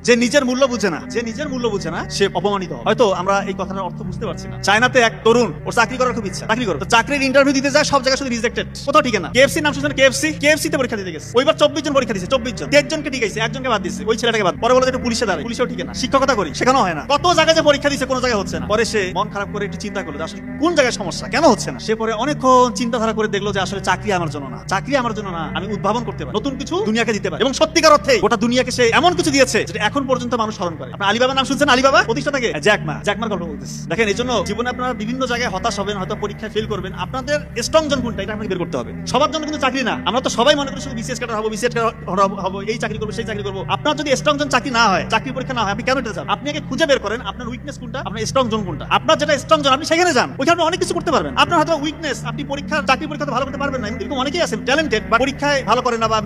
যে নিজের মূল্য বুঝে না, সে অপমানিত হয়। হয়তো আমরা এই কথাটার অর্থ বুঝতে পারছি না। চায়নাতে এক তরুণ, ওর চাকরি করার খুব ইচ্ছা, চাকরি করো, তো চাকরির ইন্টারভিউ দিতে যায়, সব জায়গায় শুধু রিজেক্টেড, কোথাও ঠিক না। কেএফসি নাম শুনছেন? কেএফসি তে পরীক্ষা দিতে গেছে, ওইবার 24 জন পরীক্ষা দিয়েছে, 24 জন, 13 জনকে ঠিক আছে, একজনকে বাদ দিয়েছে, ওই ছেলেটাকে বাদ। পরে বলে যে একটু পুলিশে দাঁড়ায়, পুলিশেও ঠিক না। শিক্ষকতা করি, সেখানেও হয় না। কত জায়গায় যে পরীক্ষা দিয়েছে, কোনো জায়গায় হচ্ছে না। পরে সে মন খারাপ করে একটু চিন্তা করলো যে আসলে কোন জায়গায় সমস্যা, কেন হচ্ছে না। সে পরে অনেকক্ষণ চিন্তাধারা করে দেখলো যে আসলে চাকরি আমার জন্য না, আমি উদ্ভাবন করতে পারি, নতুন কিছু দুনিয়াকে দিতে পারি, এবং সত্যিকার অর্থে গোটা দুনিয়াকে সে এমন কিছু দিয়েছে যেটা এখন পর্যন্ত মানুষ স্মরণ করে। আপনার আলিবাবার নাম শুনছেন? আলিবাবা প্রতিষ্ঠাতাকে জ্যাকমার গল্প বলতেছে। দেখেন, এই জন্য জীবনে আপনারা বিভিন্ন জায়গায় হতাশ হবেন, হয়তো পরীক্ষায় ফেল করবেন। আপনাদের স্ট্রং জন কোনটা, এটা আপনাকে বের করতে হবে। সবার জন্য কিন্তু চাকরি না। আমরা তো সবাই মনে করি শুধু বিসিএস ক্যাডার হবো, এই চাকরি করবো, সেই চাকরি করবো। আপনার যদি স্ট্রং জন চাকরি না হয়, চাকরি পরীক্ষা না হয়, আপনি কেন এটা যান? আপনি আগে খুঁজে বের করেন আপনার উইকনেস কোনটা, আপনার স্ট্রং জন কোনটা। আপনার যেটা স্ট্রং জন, আপনি সেখানে যান, ওইখানে অনেক কিছু করতে পারবেন। আপনার হয়তো উইকনেস, আপনি চাকরি পরীক্ষাতে ভালো করতে পারবেন না, এরকম অনেকেই আছেন ট্যালেন্টেড, বা পরীক্ষায় ভালো করে না, বা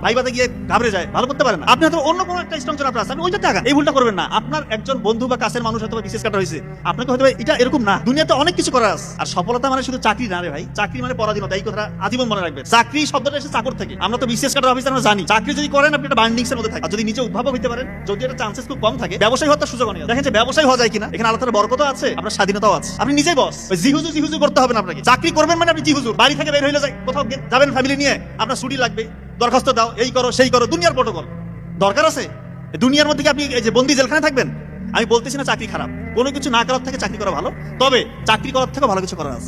ভাইবাতে গিয়ে ঘাবড়ে যায়, ভালো করতে পারে না। আপনি হয়তো অন্য কোনো একটা স্ট্রং জন আপনার আছে, আপনি ওইটাতে আগান। এই ভুলটা করবেন না। আপনার একজন বন্ধু বা কাছের মানুষ হয়তো বিসিএস ক্যাডার হয়েছে, আপনাকে হয়তো এটা এরকম না। দুনিয়াতে অনেক কিছু করার আছে। আর সফলতা মানে শুধু চাকরি না রে ভাই, চাকরি মানে পরাধীনতা। এই কথাটা আজীবন মনে রাখবেন। চাকরি শব্দটা এসে চাকর থেকে। আমরা তো বিসিএস ক্যাডার অফিসার, আমরা জানি চাকরি যদি করেন আপনি একটা বান্ডিংস এর মধ্যে থাকেন। আর যদি নিজে উদ্ভাবক হইতে পারেন, যদি এটা চান্সেস খুব কম থাকে, ব্যবসায়ী হওয়ার সুযোগ অনেক। দেখেন যে ব্যবসায়ী হওয়া যায় কিনা, এখানে আল্লাহ তাআলার বরকতও আছে, আপনার স্বাধীনতাও আছে। আপনি নিজেই বস, ওই জিহুজু করতে হবে না আপনাকে। চাকরি করবেন মানে আপনি জিহুজুর, বাড়ি থেকে বের হইলে কোথাও যাবেন ফ্যামিলি নিয়ে, আপনার ছুটি লাগবে, দরখাস্ত দাও, এই করো সেই করো, দুনিয়ার প্রটোকল দরকার আছে। দুনিয়ার মধ্যে কি আপনি এই যে বন্দি জেলখানে থাকবেন? আমি বলতেছি না চাকরি খারাপ, কোনো কিছু না করার থেকে চাকরি করা ভালো, তবে চাকরি করার থেকে ভালো কিছু করার আছে।